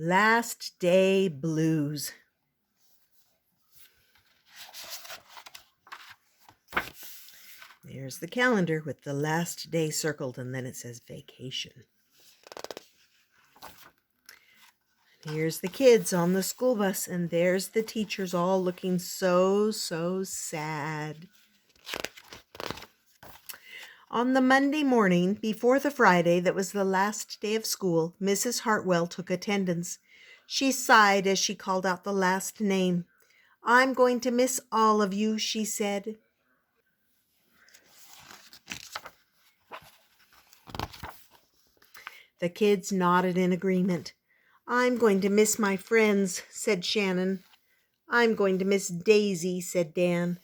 Last Day Blues. There's the calendar with the last day circled, and then it says vacation. Here's the kids on the school bus, and there's the teachers all looking so sad. On the Monday morning, before the Friday that was the last day of school, Mrs. Hartwell took attendance. She sighed as she called out the last name. "I'm going to miss all of you," she said. The kids nodded in agreement. "I'm going to miss my friends," said Shannon. "I'm going to miss Daisy," said Dan.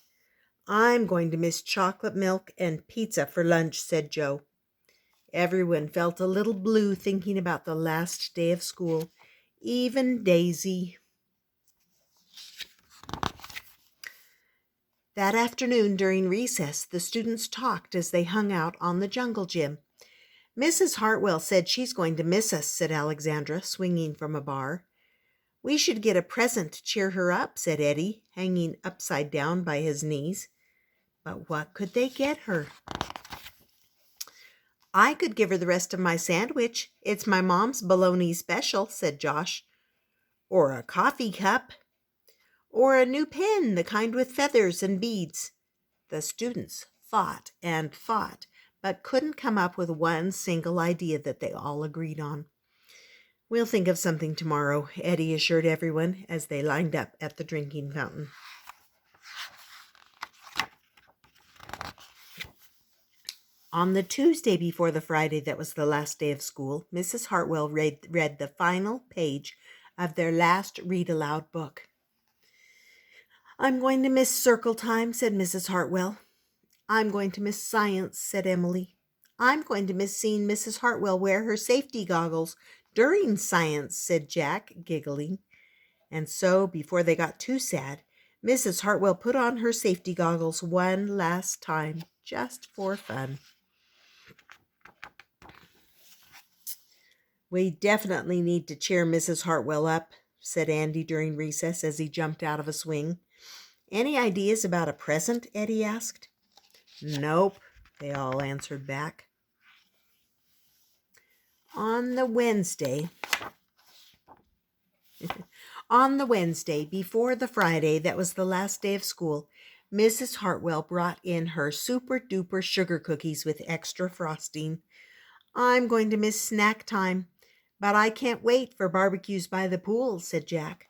"I'm going to miss chocolate milk and pizza for lunch," said Joe. Everyone felt a little blue thinking about the last day of school, even Daisy. That afternoon during recess, the students talked as they hung out on the jungle gym. "Mrs. Hartwell said she's going to miss us," said Alexandra, swinging from a bar. "We should get a present to cheer her up," said Eddie, hanging upside down by his knees. But what could they get her? "I could give her the rest of my sandwich. It's my mom's bologna special," said Josh. "Or a coffee cup." "Or a new pen, the kind with feathers and beads." The students thought and thought, but couldn't come up with one single idea that they all agreed on. "We'll think of something tomorrow," Eddie assured everyone as they lined up at the drinking fountain. On the Tuesday before the Friday that was the last day of school, Mrs. Hartwell read the final page of their last read-aloud book. "I'm going to miss circle time," said Mrs. Hartwell. "I'm going to miss science," said Emily. "I'm going to miss seeing Mrs. Hartwell wear her safety goggles during science," said Jack, giggling. And so, before they got too sad, Mrs. Hartwell put on her safety goggles one last time, just for fun. "We definitely need to cheer Mrs. Hartwell up," said Andy during recess as he jumped out of a swing. "Any ideas about a present?" Eddie asked. "Nope," they all answered back. On the Wednesday before the Friday that was the last day of school, Mrs. Hartwell brought in her super-duper sugar cookies with extra frosting. "I'm going to miss snack time, but I can't wait for barbecues by the pool," said Jack.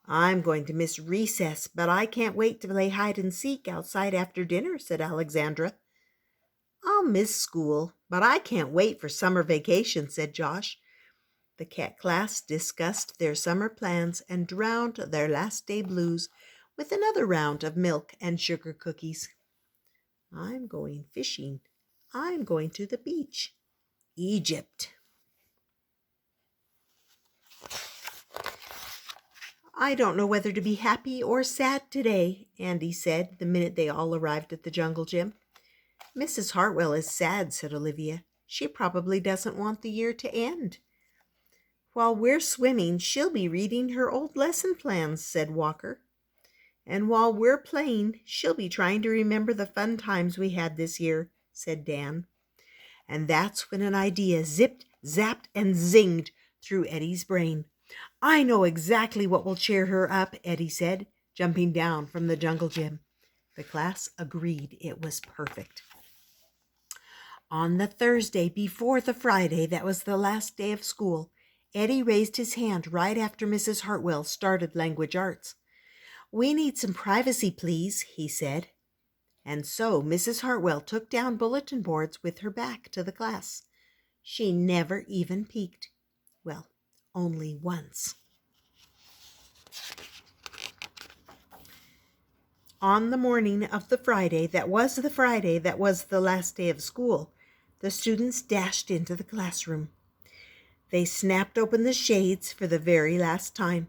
"I'm going to miss recess, but I can't wait to play hide and seek outside after dinner," said Alexandra. "I'll miss school, but I can't wait for summer vacation," said Josh. The cat class discussed their summer plans and drowned their last day blues with another round of milk and sugar cookies. "I'm going fishing. I'm going to the beach. Egypt." "I don't know whether to be happy or sad today," Andy said the minute they all arrived at the jungle gym. "Mrs. Hartwell is sad," said Olivia. "She probably doesn't want the year to end." "While we're swimming, she'll be reading her old lesson plans," said Walker. "And while we're playing, she'll be trying to remember the fun times we had this year," said Dan. And that's when an idea zipped, zapped, and zinged through Eddie's brain. "I know exactly what will cheer her up," Eddie said, jumping down from the jungle gym. The class agreed it was perfect. On the Thursday before the Friday that was the last day of school, Eddie raised his hand right after Mrs. Hartwell started language arts. "We need some privacy, please," he said. And so Mrs. Hartwell took down bulletin boards with her back to the class. She never even peeked. Well, only once. On the morning of the Friday that was the last day of school, the students dashed into the classroom. They snapped open the shades for the very last time.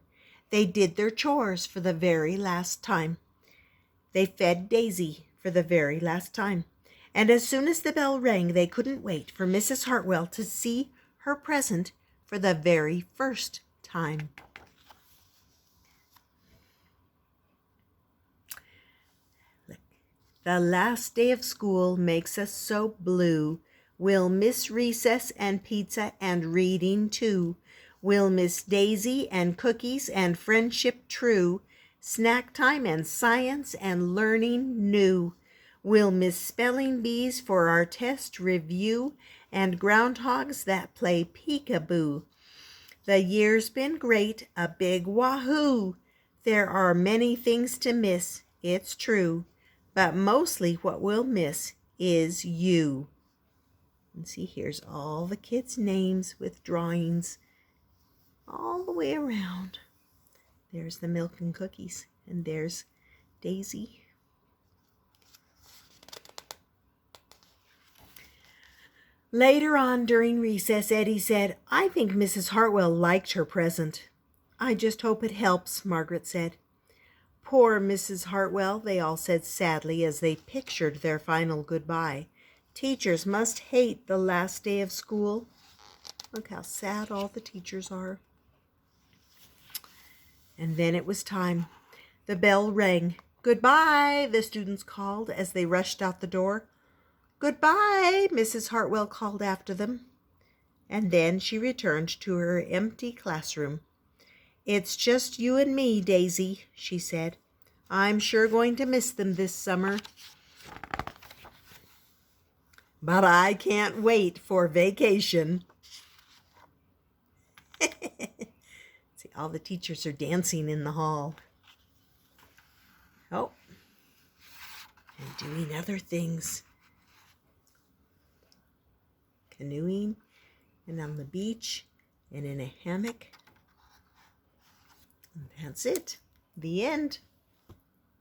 They did their chores for the very last time. They fed Daisy for the very last time. And as soon as the bell rang, they couldn't wait for Mrs. Hartwell to see her present for the very first time. The last day of school makes us so blue. We'll miss recess and pizza and reading too. We'll miss Daisy and cookies and friendship true, snack time and science and learning new. We'll miss spelling bees for our test review and groundhogs that play peekaboo. The year's been great, a big wahoo. There are many things to miss, it's true, but mostly what we'll miss is you. And see, here's all the kids' names with drawings all the way around. There's the milk and cookies, and there's Daisy. Later on during recess, Eddie said, "I think Mrs. Hartwell liked her present." "I just hope it helps," Margaret said. "Poor Mrs. Hartwell," they all said sadly as they pictured their final goodbye. "Teachers must hate the last day of school." Look how sad all the teachers are. And then it was time. The bell rang. "Goodbye," the students called as they rushed out the door. "Goodbye," Mrs. Hartwell called after them. And then she returned to her empty classroom. "It's just you and me, Daisy," she said. "I'm sure going to miss them this summer. But I can't wait for vacation." See, all the teachers are dancing in the hall. Oh, and doing other things. Canoeing, and on the beach, and in a hammock. And that's it. The end.